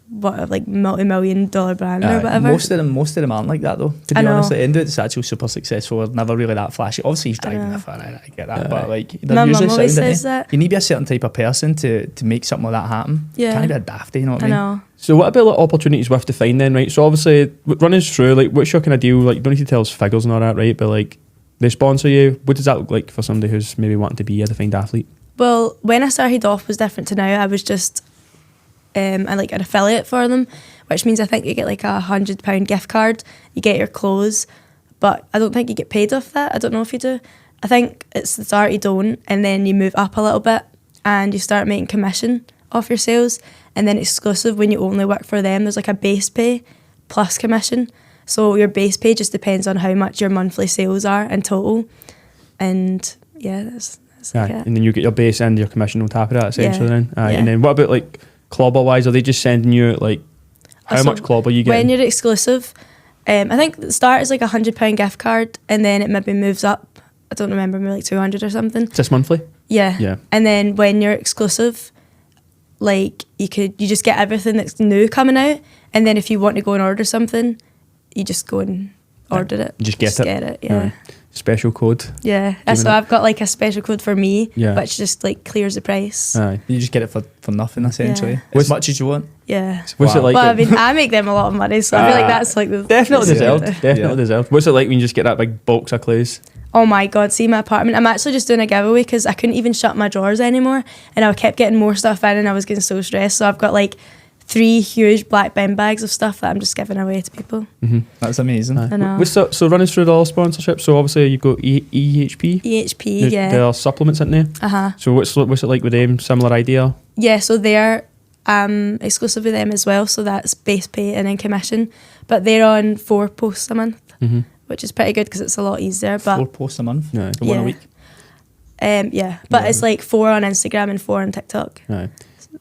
multi-million-dollar brand or whatever.
Most of them aren't like that though. To be honest, at the end of it, it's actually super successful. They're never really that flashy. Obviously, he's driving a Ferrari. I get that, but like they're usually
mum always says that.
You need to be a certain type of person to make something like that happen.
Yeah,
you can't be a dafty. You know what I mean?
know.
So what about like opportunities with DFYNE then, right? So obviously, run us through like what's your kind of deal? Like you don't need to tell us figures and all that, right? But like they sponsor you. What does that look like for somebody who's maybe wanting to be a DFYNE athlete?
Well, when I started off was different to now. I was just an affiliate for them, which means I think you get like £100 gift card. You get your clothes, but I don't think you get paid off that. I don't know if you do. I think it's the start you don't, and then you move up a little bit and you start making commission off your sales, and then exclusive when you only work for them. There's like a base pay plus commission. So your base pay just depends on how much your monthly sales are in total, and yeah, that's like it.
And then you get your base and your commission on top of that essentially.
Yeah.
Then and then what about like clobber wise? Are they just sending you like how much clobber you get?
When you're exclusive, I think the start is like £100 gift card, and then it maybe moves up. I don't remember, maybe like 200 or something.
Just monthly?
Yeah. And then when you're exclusive, like you just get everything that's new coming out, and then if you want to go and order something, you just go and order it.
You just get it.
Yeah.
Special code.
Yeah. So I've got like a special code for me, which just like clears the price.
You just get it for nothing essentially.
Yeah.
As much as you want.
Yeah.
What's it like?
Well, I mean, I make them a lot of money, so I feel like that's like the
definitely deserved. Definitely
Yeah.
deserved. What's it like when you just get that big box of clothes?
Oh my god, see my apartment. I'm actually just doing a giveaway because I couldn't even shut my drawers anymore, and I kept getting more stuff in and I was getting so stressed. So I've got like 3 huge black bin bags of stuff that I'm just giving away to people.
Mm-hmm.
That's amazing.
I know.
So running through the all sponsorship, so obviously you've got EHP.
EHP, yeah.
There are supplements in there. So what's it like with them? Similar idea?
Yeah, so they're exclusive with them as well, so that's base pay and then commission. But they're on 4 posts a month, which is pretty good because it's a lot easier. But
4 posts a month?
No.
One a week?
But it's like 4 on Instagram and 4 on TikTok.
No.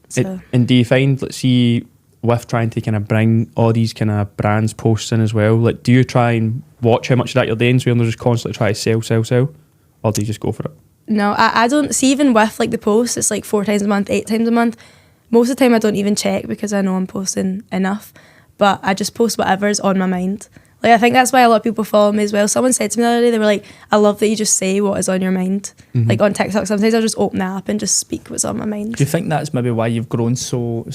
So.
And do you find, let's see, with trying to kind of bring all these kind of brands posts in as well, like do you try and watch how much of that you're doing, so you're not just constantly try to sell, or do you just go for it?
No, I don't see. Even with like the posts, it's like 4 times a month, 8 times a month. Most of the time I don't even check because I know I'm posting enough, but I just post whatever's on my mind. Like I think that's why a lot of people follow me as well. Someone said to me the other day, they were like, I love that you just say what is on your mind. Like on TikTok, sometimes I'll just open the app and just speak what's on my mind.
Do you think that's maybe why you've grown so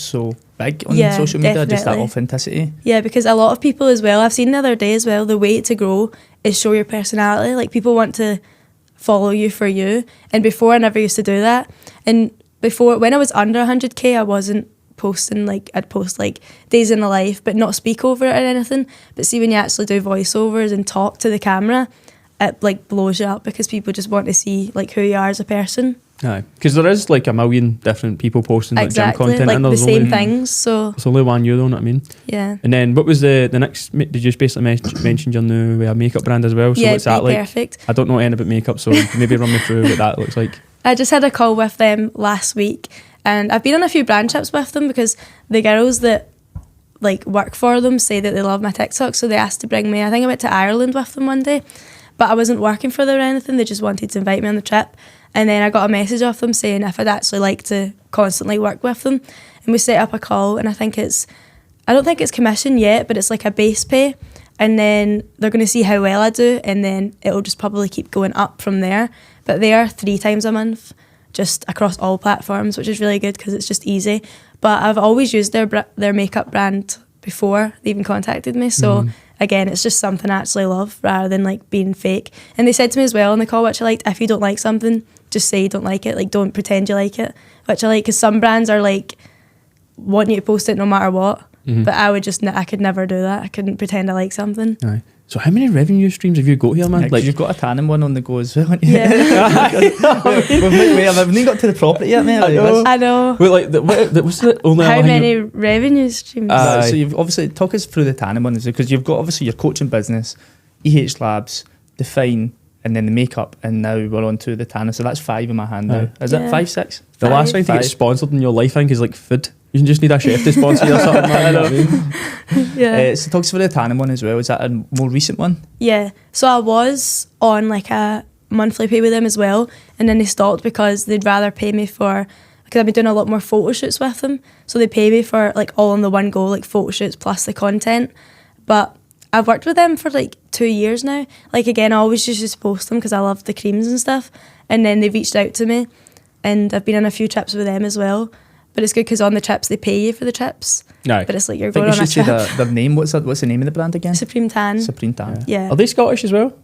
big on
Yeah,
social media?
definitely.
Just that authenticity?
Yeah, because a lot of people as well, I've seen the other day as well, the way to grow is show your personality. Like people want to follow you for you. And before I never used to do that. And before, when I was under 100k, I wasn't posting, like I'd post like days in the life but not speak over it or anything. But see, when you actually do voiceovers and talk to the camera, it like blows you up because people just want to see like who you are as a person.
Aye, because there is like a million different people posting like gym content,
like
and
the
there's
same
only,
things. So
there's only one you, though, know what I mean?
Yeah.
And then what was the next? Did you just basically mention your new makeup brand as well? So
yeah,
what's that like?
Perfect.
I don't know anything about makeup, so maybe run me through what that looks like.
I just had a call with them last week, and I've been on a few brand trips with them because the girls that like work for them say that they love my TikTok, so they asked to bring me. I think I went to Ireland with them one day, but I wasn't working for them or anything. They just wanted to invite me on the trip, and then I got a message off them saying if I'd actually like to constantly work with them, and we set up a call. And I don't think it's commission yet, but it's like a base pay, and then they're going to see how well I do, and then it'll just probably keep going up from there. But they are 3 times a month, just across all platforms, which is really good because it's just easy. But I've always used their makeup brand before they even contacted me, so again, it's just something I actually love rather than like being fake. And they said to me as well in the call, which I liked, if you don't like something, just say you don't like it, like don't pretend you like it, which I like, because some brands are like want you to post it no matter what. But I could never do that. I couldn't pretend I like something.
Aye. So how many revenue streams have you got here, man?
Yeah, like you've got a tanning one on the go as well, haven't you?
Yeah.
we haven't even got to the property yet, mate.
I know.
Wait, like, what's the only
How
other thing
many revenue streams?
So you've obviously, talk us through the tanning one, because you've got obviously your coaching business, Labs, DFYNE, and then the makeup, and now we're on to the tanning. So that's 5 in my hand now. Is it 5, 6?
The last thing to get sponsored in your life, I think, is like food. You just need a chef to sponsor you or something. Man, you know what I mean?
Yeah.
So talk us through the tanning one as well. Is that a more recent one?
Yeah. So I was on like a monthly pay with them as well, and then they stopped because they'd rather pay me for, because I've been doing a lot more photo shoots with them. So they pay me for like all in the one go, like photo shoots plus the content. But I've worked with them for like 2 years now. Like again, I always used to post them because I love the creams and stuff. And then they reached out to me, and I've been on a few trips with them as well. But it's good because on the trips they pay you for the trips.
No.
But it's like you're
I think
going
you
on a
should
trip.
say their name. What's the name of the brand again?
Supreme Tan.
Supreme Tan.
Yeah.
Are they Scottish as well?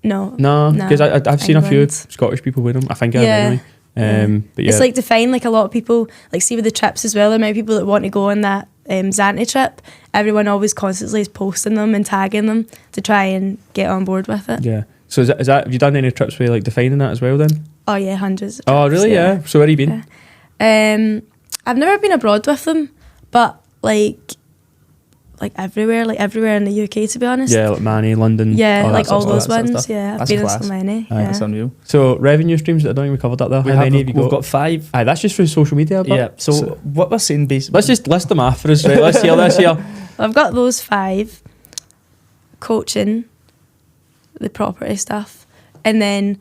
No.
No, because I've seen a few
England.
Scottish people with them. I think I
Yeah.
have anyway. But yeah.
It's like DFYNE, like a lot of people, like see with the trips as well, there might be people that want to go on that Zante trip. Everyone always constantly is posting them and tagging them to try and get on board with it.
Yeah. So is that have you done any trips with like DFYNE that as well then?
Oh yeah, hundreds of
Oh
trips,
really? Yeah. So where have you been?
Yeah. I've never been abroad with them, but like everywhere in the UK, to be honest.
Yeah, like Manny, London.
Yeah, like all those
sort of
ones.
stuff.
Yeah, I've
That's
been in
class.
so many.
Aye, that's unreal.
So revenue streams, I don't think we covered that there. How many have you
We've got 5.
Aye, that's just through social media. But
Yeah. So what we're saying basically,
let's just list them off for us. Right? Let's hear this here.
I've got those 5: coaching, the property stuff, and then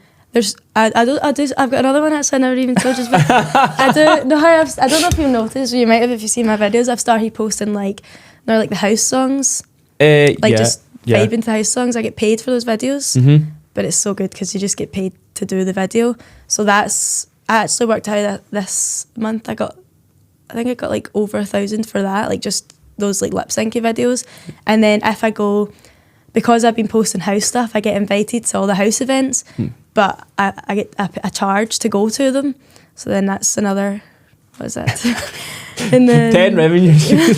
I've got another one actually I never even told you. I don't know if you've noticed, or you might have if you've seen my videos. I've started posting like the house songs, just vibing to house songs. I get paid for those videos, but it's so good because you just get paid to do the video. So I actually worked out that this month I think I got like over 1,000 for that, like just those like lip syncy videos. And then if I go, because I've been posting house stuff, I get invited to all the house events, but I get a charge to go to them. So then that's another, what is that? And then
10 revenue streams.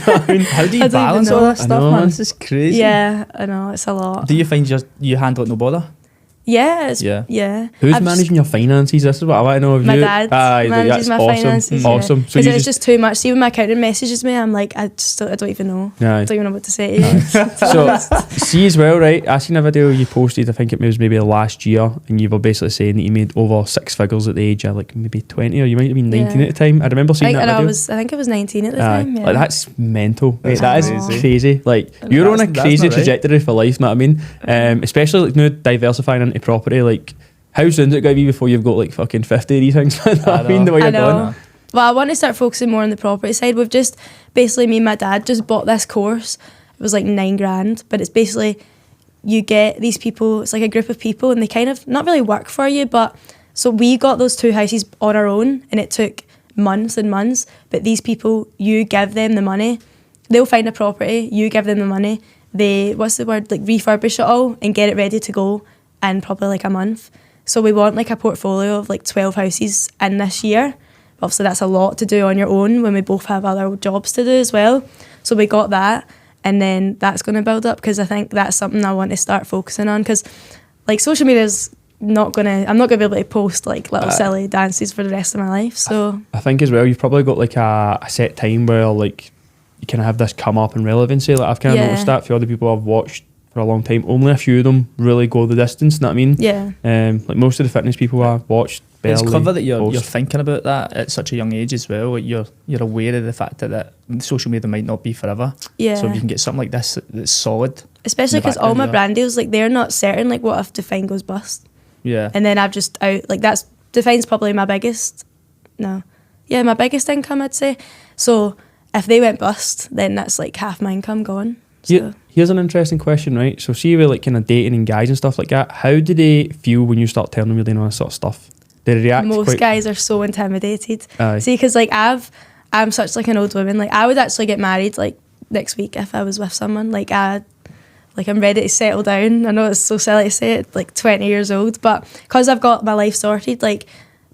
how do you
don't
balance
even
all
know.
this stuff, man? This is crazy.
Yeah, I know, it's a lot.
Do you find you handle it no bother?
Yeah,
Yeah.
Who's
I've
managing your finances? This is what I want to know. Of
My
you.
dad
Aye,
manages
that's
my
awesome.
finances.
Awesome. So
Because
you
it's just too much. See when my accountant messages me, I'm like, I don't even know.
Aye.
I don't even know what to say to you.
So see as well, right? I seen a video you posted. I think it was maybe last year, and you were basically saying that you made over 6 figures at the age of like maybe 20, or you might have been 19
Yeah.
at the time. I remember seeing that video.
I think I was 19 at the
Aye.
time. Yeah.
Like that's mental. Mate,
That's
that is
crazy.
crazy. Like you're on a
That's
crazy
not right.
trajectory for life. Know what I mean? Especially like now diversifying into property. Like how soon's it going to be before you've got like fucking 50 of these things? Know what I mean, the way
I
you're
know.
going.
Well, I want to start focusing more on the property side. We've just basically, me and my dad just bought this course. It was like $9,000, but it's basically you get these people. It's like a group of people, and they kind of not really work for you. But so we got those 2 houses on our own, and it took months and months. But these people, you give them the money. They'll find a property. You give them the money. They refurbish it all and get it ready to go in probably like a month. So we want like a portfolio of like 12 houses in this year. Obviously that's a lot to do on your own when we both have other jobs to do as well. So we got that, and then that's going to build up, because I think that's something I want to start focusing on, because like social media is I'm not going to be able to post like little silly dances for the rest of my life. So
I think as well, you've probably got like a set time where like you kind of have this come up in relevancy. Like I've kind of noticed that for other people I've watched for a long time, only a few of them really go the distance. Know what I mean?
yeah.
Like most of the fitness people I've watched,
It's
barely
clever that you're
post.
thinking about that at such a young age as well. Like you're aware of the fact that social media might not be forever.
Yeah.
So if you can get something like this that's solid.
Especially
in the
because all my
background,
brand deals, like they're not certain. Like what if DFYNE goes bust?
Yeah.
And then I've just out, like that's, DFYNE's probably my biggest income, I'd say. So if they went bust, then that's like half my income gone. So.
Here's an interesting question, right? So see with like kind of dating and guys and stuff like that, how do they feel when you start telling them you're doing all this sort of stuff? Do they react?
Most guys are so intimidated.
Aye.
See, because like I'm such like an old woman. Like I would actually get married like next week if I was with someone. Like I'm ready to settle down. I know it's so silly to say it, like 20 years old, but because I've got my life sorted, like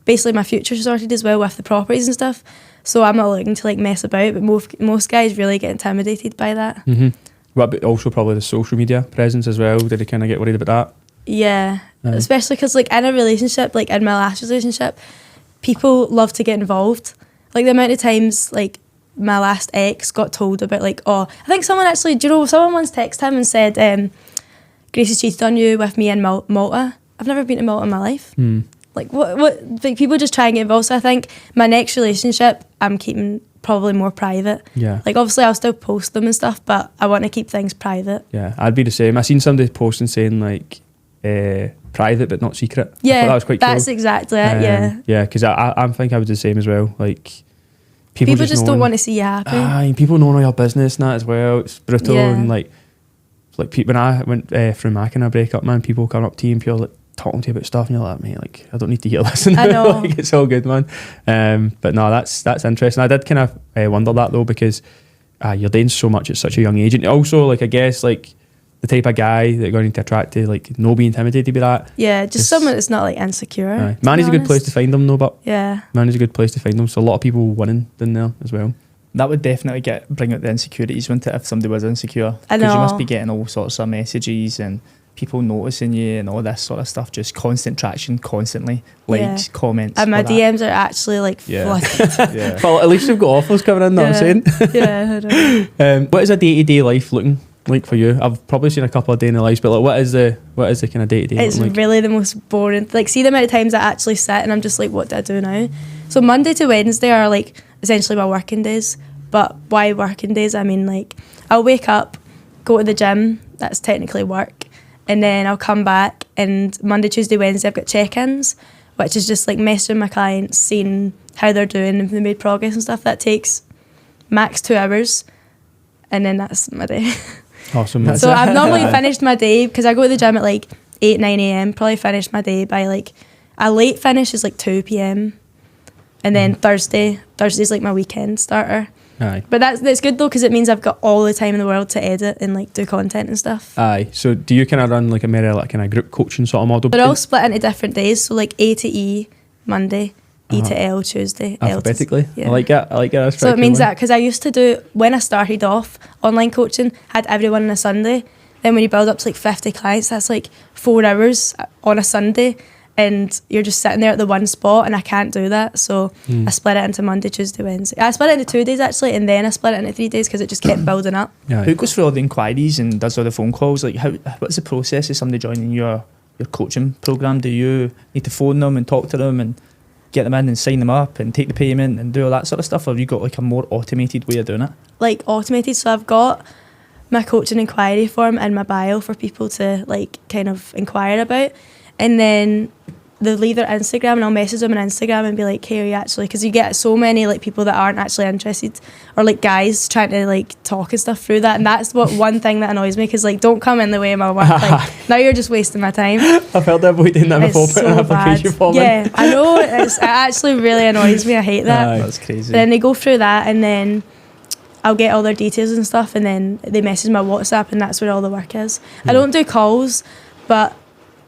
basically my future sorted as well with the properties and stuff. So I'm not looking to like mess about. But most guys really get intimidated by that.
Mm-hmm. What about also probably the social media presence as well? Did they kind of get worried about that?
Yeah,
Aye.
especially because like in a relationship, like in my last relationship, people love to get involved. Like the amount of times like my last ex got told about like, oh, I think someone actually, do you know, someone once texted him and said, Gracie cheated on you with me in Malta. I've never been to Malta in my life. Like what like people just try and get involved. So I think my next relationship I'm keeping probably more private.
Yeah.
Like obviously I'll still post them and stuff, but I want to keep things private.
Yeah, I'd be the same. I seen somebody posting saying like private but not secret. I
Yeah,
thought that was quite
that's
cool.
exactly it. Yeah.
Yeah, because I think I would do the same as well. Like people
just don't
knowing-
want to see you happy.
Aye, people knowing all your business and that as well. It's brutal.
Yeah.
And like when I went through Mac and a breakup, man, people coming up to you and people like talking to you about stuff and you're like, mate, like I don't need to hear this.
I know.
Like, it's all good, man. But no, that's interesting. I did kind of wonder that though, because you're dating so much at such a young age, and also like I guess like the type of guy that you're going to attract to, like no be intimidated by that.
Yeah, just someone that's not like insecure.
Aye. Manny's a good place to find them though, but
Yeah.
Manny's a good place to find them. So a lot of people winning in there as well.
That would definitely bring out the insecurities, wouldn't it, if somebody was insecure?
I
Because you must
know.
be getting all sorts of messages and people noticing you and all this sort of stuff. Just constant traction, constantly likes, comments.
And my
all that.
DMs are actually like
Yeah.
flooded.
Yeah.
Well, at least we've got offers coming in, know what I'm saying?
Yeah, I know.
What is a day-to-day life looking like for you? I've probably seen a couple of day in the lives, but like what is the kind of day-to-day
It's
looking like?
really the most boring. Like, see the amount of times I actually sit and I'm just like, what do I do now? So Monday to Wednesday are like essentially my working days. But why working days? I mean, like, I'll wake up, go to the gym. That's technically work. And then I'll come back, and Monday, Tuesday, Wednesday, I've got check-ins, which is just like messaging my clients, seeing how they're doing, if they made progress and stuff. That takes max 2 hours, and then that's my day.
Awesome. Man.
So I've normally finished my day, because I go to the gym at like 8, 9 a.m, probably finished my day by like, a late finish is like 2 p.m. And then Thursday's like my weekend starter.
Aye.
But that's good though, because it means I've got all the time in the world to edit and like do content and stuff.
Aye. So do you kind of run like a more like kind of group coaching sort of model?
They're all split into different days, so like A to E Monday, E to L Tuesday, L to
alphabetically.
yeah.
I like that. That's
So it
pretty
means
cool,
that, because I used to do, when I started off online coaching, had everyone on a Sunday. Then when you build up to like 50 clients, that's like 4 hours on a Sunday, and you're just sitting there at the one spot, and I can't do that. So I split it into Monday, Tuesday, Wednesday. I split it into 2 days actually, and then I split it into 3 days because it just kept building up.
Aye.
Who goes through all the inquiries and does all the phone calls? Like, what's the process of somebody joining your coaching program? Do you need to phone them and talk to them and get them in and sign them up and take the payment and do all that sort of stuff? Or have you got like a more automated way of doing it?
Like automated, so I've got my coaching inquiry form in my bio for people to like kind of inquire about, and then they'll leave their Instagram and I'll message them on Instagram and be like, hey, are you actually, because you get so many like people that aren't actually interested, or like guys trying to like talk and stuff through that, and that's one thing that annoys me, because like, don't come in the way of my work. Like, now you're just wasting my time.
I've heard everybody doing that before,
It's
putting an
so
application
bad.
form in.
Yeah, I know, it actually really annoys me. I hate that.
Aye.
That's crazy.
But then they go through that, and then I'll get all their details and stuff, and then they message my WhatsApp, and that's where all the work is. I don't do calls, but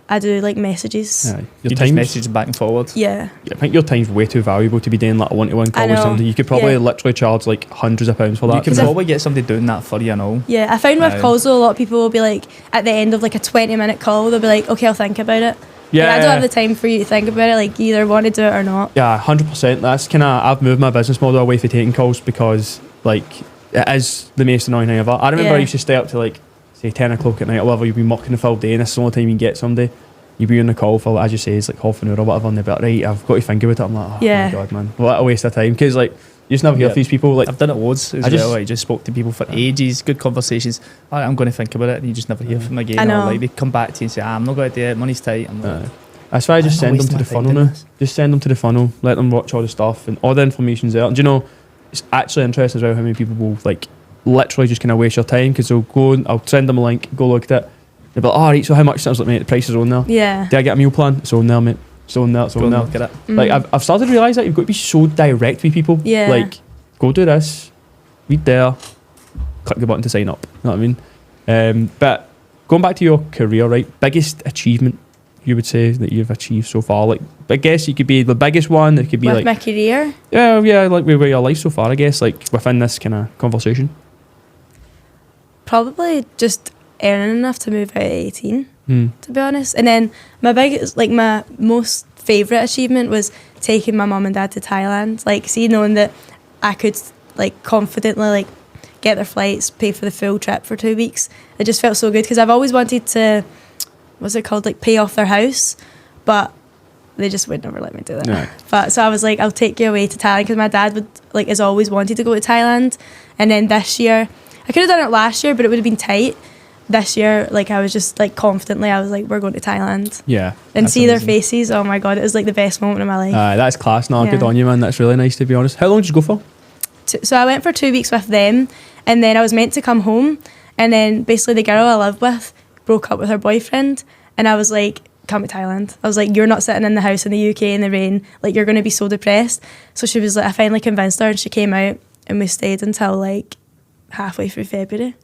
I do like messages.
Aye.
You
Your
just
time's,
message back and forward.
Yeah.
I think your time's way too valuable to be doing like a one-to-one call
I
with
know.
somebody. You could probably
Yeah.
literally charge like hundreds of pounds for that.
You can
Because
probably get somebody doing that for you and all.
Yeah, I found with
Aye.
calls though, a lot of people will be like, at the end of like a 20-minute call, they'll be like, okay, I'll think about it.
Yeah.
Like, I don't have the time for you to think about it. Like, you either want to do it or not.
Yeah, 100%. That's kind of, I've moved my business model away from taking calls, because like it is the most annoying thing ever. I remember I
Yeah.
used to stay up to like say 10 o'clock at night or whatever. You'd be mucking the full day, and this is the only time you can get somebody. You'd be on the call for, as you say, it's like half an hour or whatever, and they'd be like, right, I've got to think about it. I'm like, oh
Yeah.
my god, man, what a waste of time. Because like you just never hear
Yeah.
from these people. Like
I've done it loads as
I just-
well. I just spoke to people for ages, good conversations. All right, I'm going to think about it, and you just never hear from them again.
I know.
Or like they come back to you and say, I'm not going to do it, money's tight. I'm like,
that's why I just
I'm
send them to
wasting
the
my time
funnel
doing
now.
this.
Just send them to the funnel, let them watch all the stuff, and all the information's there. And do you know, it's actually interesting as well how many people will like literally just kind of waste your time, because they'll go and I'll send them a link, go look at it. They'll be like, all right, so how much? I was like, mate, the price is on there.
Yeah.
Do I get a meal plan? It's on there, mate. It's on there. It's on there.
Look at it.
Like I've started to realise that you've got to be so direct with people.
Yeah.
Like, go do this, read there, click the button to sign up. You know what I mean? But going back to your career, right? Biggest achievement you would say that you've achieved so far? Like, I guess it could be the biggest one. It could be
With
like
my career.
yeah, like with your life so far. I guess like within this kind of conversation.
Probably just earning enough to move out at 18. To be honest. And then my most favourite achievement was taking my mum and dad to Thailand. Like, see, knowing that I could like confidently like get their flights, pay for the full trip for 2 weeks. It just felt so good, because I've always wanted to, what's it called, like pay off their house, but they just would never let me do that.
Right.
But so I was like, I'll take you away to Thailand, because my dad has always wanted to go to Thailand. And then this year, I could have done it last year, but it would have been tight. This year, like, I was just like confidently, I was like, we're going to Thailand.
Yeah.
And see
amazing.
their faces. Oh my God, it was like the best moment of my life.
That's class. No,
Yeah.
good on you, man. That's really nice, to be honest. How long did you go for?
So I went for 2 weeks with them, and then I was meant to come home, and then basically the girl I lived with broke up with her boyfriend, and I was like, come to Thailand. I was like, you're not sitting in the house in the UK in the rain, like you're going to be so depressed. So she was like, I finally convinced her, and she came out, and we stayed until like halfway through February.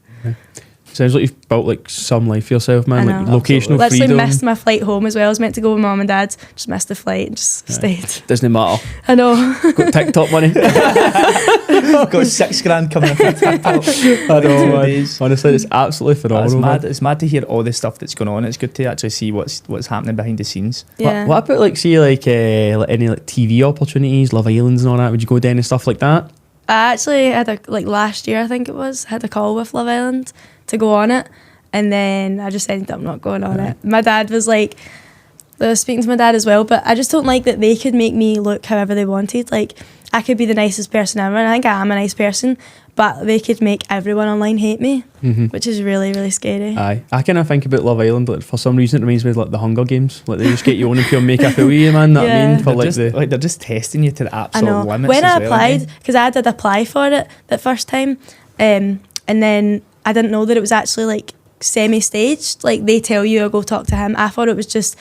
Sounds like you've built like some life for yourself, man.
I
Like
know.
locational
Literally
freedom.
missed my flight home as well. I was meant to go with mum and dad, just missed the flight and just stayed.
Doesn't matter.
I know.
Got TikTok money.
Got $6,000 coming in from TikTok.
I know, man. Honestly, it's absolutely phenomenal.
It's mad.
Man.
It's mad to hear all the stuff that's going on. It's good to actually see what's happening behind the scenes.
Yeah.
What about like see like any like TV opportunities, Love Islands and all that? Would you go down and stuff like that?
I actually had last year, I think it was, had a call with Love Island to go on it, and then I just ended up not going on it. My dad was like, I was speaking to my dad as well, but I just don't like that they could make me look however they wanted. Like, I could be the nicest person ever, and I think I am a nice person, but they could make everyone online hate me, which is really, really scary.
Aye, I kind of think about Love Island. Like for some reason, it reminds me of like the Hunger Games. Like they just get you on and pure make a fool of you, man. Know what I
Yeah.
mean? For
They're just testing you to the
I
absolute
know.
limits.
When
as
I
well, aren't
applied, because I did apply for it the first time, and then I didn't know that it was actually like semi-staged. Like they tell you, go talk to him. I thought it was just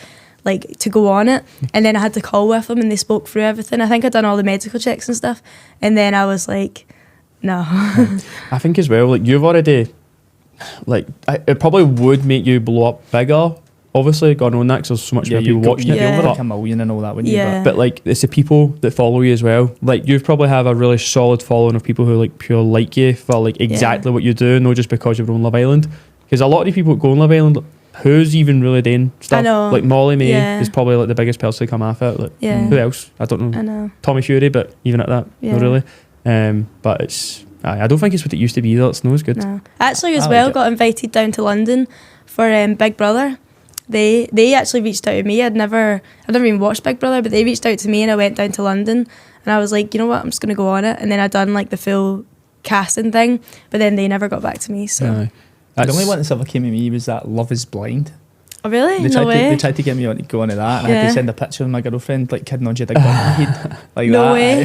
like to go on it, and then I had to call with them, and they spoke through everything. I think I'd done all the medical checks and stuff, and then I was like, no.
I think as well, like you've already, like it probably would make you blow up bigger. Obviously, going on that because there's so much more people watching
you'd
it.
be over
Yeah.
like 1 million and all that, wouldn't you?
Yeah.
But like it's the people that follow you as well. Like you probably have a really solid following of people who like pure like you for like exactly what you do, not just because you're on Love Island. Because a lot of the people that go on Love Island, who's even really doing stuff?
I know.
Like Molly May
Yeah.
is probably like the biggest person to come off it. Like
Yeah.
who else? I don't know.
I know.
Tommy Fury, but even at that,
Yeah.
not really. But it's I don't think it's what it used to be. That's no as good.
No. Actually, as
I
well,
like it.
got invited down to London for Big Brother. They actually reached out to me. I'd never even watched Big Brother, but they reached out to me, and I went down to London, and I was like, you know what, I'm just gonna go on it. And then I done like the full casting thing, but then they never got back to me. So
Aye.
The
That's-
only one that's ever came to me was that Love Is Blind.
oh really?
They
No way.
tried to get me on to go on to that, and I had
Yeah.
to send a picture of my girlfriend like kidding on, she had a gun in her head like
No
that.
way.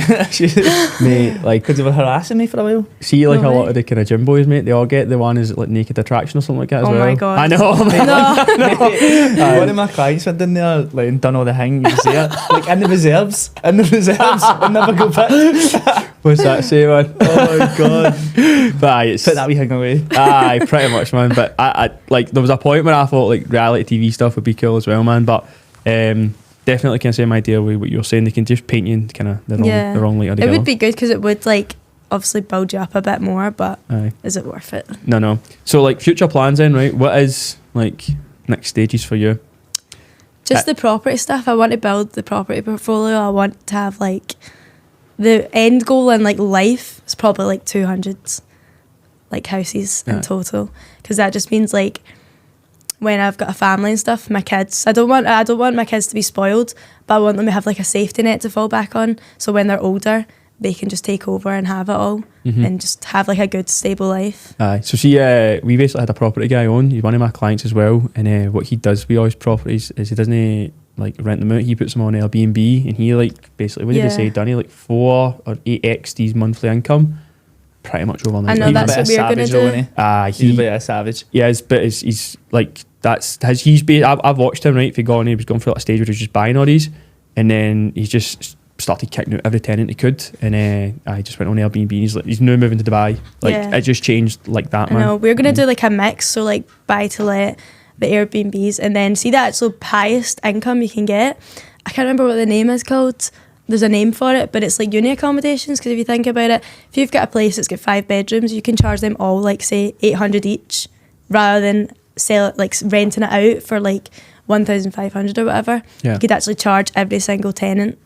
Mate, like
Because they were harassing me for a while.
see, like
No
a lot
way.
of the kind of gym boys, mate, they all get the one is like naked attraction or something like that as
Oh
well.
my God.
I know. mate.
No.
One of my clients went in there like and done all the hang. He was there like in the reserves, and never go back.
What's that say, man?
Oh my god!
But aye, it's
Put that wee hang away.
aye, pretty much, man. But I like there was a point where I thought like reality TV stuff would be cool as well, man. But definitely can say my idea with what you're saying. They can just paint you in kind of the wrong light
It
altogether.
would be good because it would like obviously build you up a bit more, but
Aye.
is it worth it?
No. So like future plans then, right? What is like next stages for you?
Just the property stuff. I want to build the property portfolio. I want to have like the end goal in like life is probably like 200 like houses in
Yeah.
total, because that just means like when I've got a family and stuff, my kids, I don't want my kids to be spoiled, but I want them to have like a safety net to fall back on, so when they're older they can just take over and have it all and just have like a good stable life.
Aye. So see, we basically had a property guy on. He's one of my clients as well, and what he does with all his properties is he doesn't like rent them out. He puts them on Airbnb, and he like basically what did he say? Done he like 4 or 8x his monthly income, pretty much overnight.
I know,
He's a
that's
bit
what
of
we were going to
savage, though,
do.
isn't he?
He
He's a bit of a savage.
Yeah, but he's like I've watched him, right. If he was going through that stage where he was just buying all these, and then he just started kicking out every tenant he could, and I just went on Airbnb. He's now moving to Dubai. Like it just changed like that, man.
I know, we're gonna do like a mix, so like buy to let, the Airbnbs, and then see the actual highest income you can get. I can't remember what the name is called. There's a name for it, but it's like uni accommodations, because if you think about it, if you've got a place that's got 5 bedrooms, you can charge them all like say 800 each, rather than sell it, like renting it out for like 1,500 or whatever.
Yeah.
You could actually charge every single tenant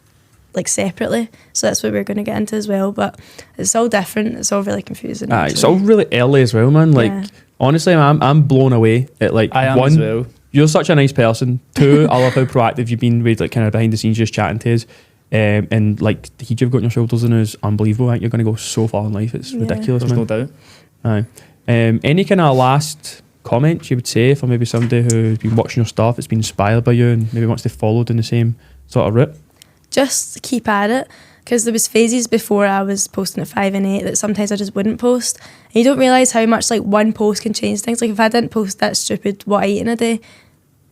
like separately. So that's what we're going to get into as well, but it's all different. It's all really confusing.
It's all really early as well, man. Like honestly, I'm blown away at like
I am
one.
as well.
You're such a nice person. 2, I love how proactive you've been with like kind of behind the scenes, just chatting to us. And like the heat you've got on your shoulders and is unbelievable. I think you're going to go so far in life. It's ridiculous,
There's
man.
no doubt.
Aye. Any kind of last comments you would say for maybe somebody who's been watching your stuff, that's been inspired by you, and maybe wants to follow in the same sort of route?
Just keep at it, because there was phases before I was posting at 5 and 8 that sometimes I just wouldn't post, and you don't realise how much like one post can change things. Like if I didn't post that stupid what I eat in a day,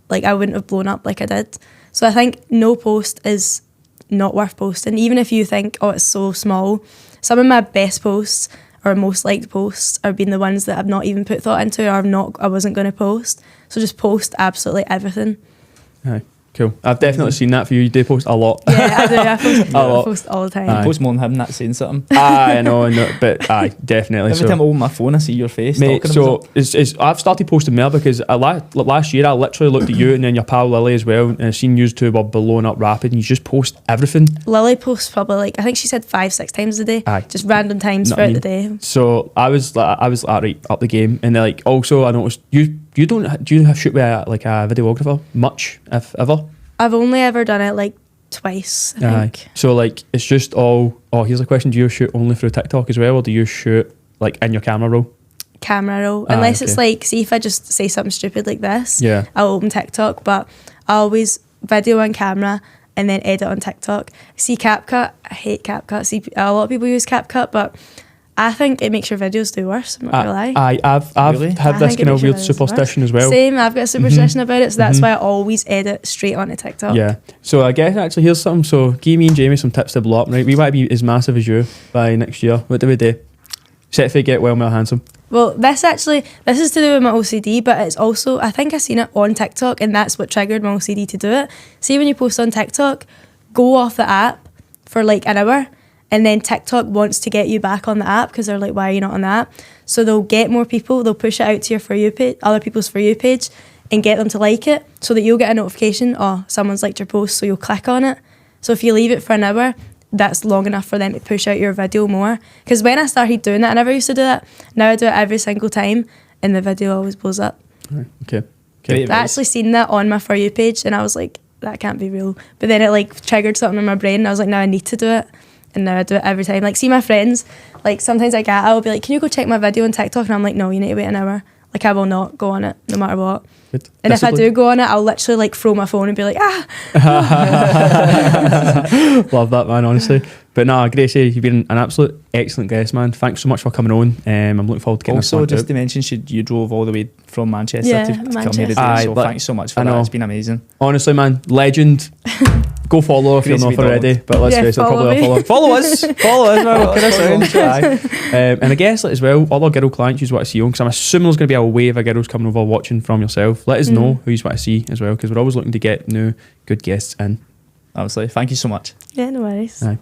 like I wouldn't have blown up like I did. So I think no post is not worth posting, even if you think, oh, it's so small. Some of my best posts or most liked posts have been the ones that I've not even put thought into, or I wasn't going to post. So just post absolutely everything.
Aye. Cool. I've definitely seen that for you. You do post a lot.
Yeah, I do. I post,
A lot.
I post all the time.
Aye.
Post more than him, that's saying something.
I know, but aye, definitely.
Every time I open my phone, I see your face.
Mate,
talking
so
about
I've started posting more because last year I literally looked at you and then your pal Lily as well, and I seen you two were blowing up rapid, and you just post everything.
Lily posts probably like, I think she said 5-6 times a day.
Aye.
Just random times
Know what
throughout
I
the day.
So I was right up the game, and they're like, also I noticed you don't do you have shoot with a videographer much, if ever?
I've only ever done it like twice, I think.
So like it's just all. Oh, here's a question: do you shoot only through TikTok as well, or do you shoot like in your camera roll?
Camera roll.
Aye,
Unless
okay.
it's like, see if I just say something stupid like this,
Yeah.
I'll open TikTok, but I always video on camera and then edit on TikTok. See CapCut, I hate CapCut. See, a lot of people use CapCut, but I think it makes your videos do worse, I'm not gonna lie.
I've
Really?
had
I
this
think it
kind of
makes your
weird
videos
superstition
worse.
as well.
Same, I've got a superstition about it, so that's why I always edit straight onto TikTok.
Yeah. So I guess actually here's something. So give me and Jamie some tips to blow up, right? We want to be as massive as you by next year. What do we do? Set for get well, more handsome.
Well, this is to do with my OCD, but it's also, I think I seen it on TikTok, and that's what triggered my OCD to do it. See, when you post on TikTok, go off the app for like an hour, and then TikTok wants to get you back on the app because they're like, why are you not on the app? So they'll get more people, they'll push it out to your For You page, other people's For You page, and get them to like it, so that you'll get a notification, oh, someone's liked your post, so you'll click on it. So if you leave it for an hour, that's long enough for them to push out your video more. Because when I started doing that, I never used to do that. Now I do it every single time, and the video always blows up.
Right, okay.
Great
I
advice.
actually seen that on my For You page, and I was like, that can't be real. But then it like triggered something in my brain, and I was like, now I need to do it. And now I do it every time. Like, see my friends, like sometimes I'll be like, can you go check my video on TikTok? And I'm like, no, you need to wait an hour. Like, I will not go on it no matter what.
Good.
And if I
Discipline.
do go on it, I'll literally like throw my phone and be like, ah.
Love that, man, honestly. But nah, Gracie, you've been an absolute excellent guest, man. Thanks so much for coming on. I'm looking forward to getting
Also,
this
just to mention, you drove all the way from Manchester
Yeah,
to come here
Manchester.
today.
Aye,
So
but
thanks so much for
I
that.
know.
It's been amazing.
Honestly, man, legend. Go follow if you're
Gracie
not already.
McDonald.
But let's
Yeah,
face it,
follow
probably
me.
will follow us. Follow us, man. What can I say? And I guess like, as well, other girl clients you want to see on, because I'm assuming there's going to be a wave of girls coming over watching from yourself. Let us know who you want to see as well, because we're always looking to get new good guests in.
Honestly, thank you so much.
Yeah, no worries.
Aye.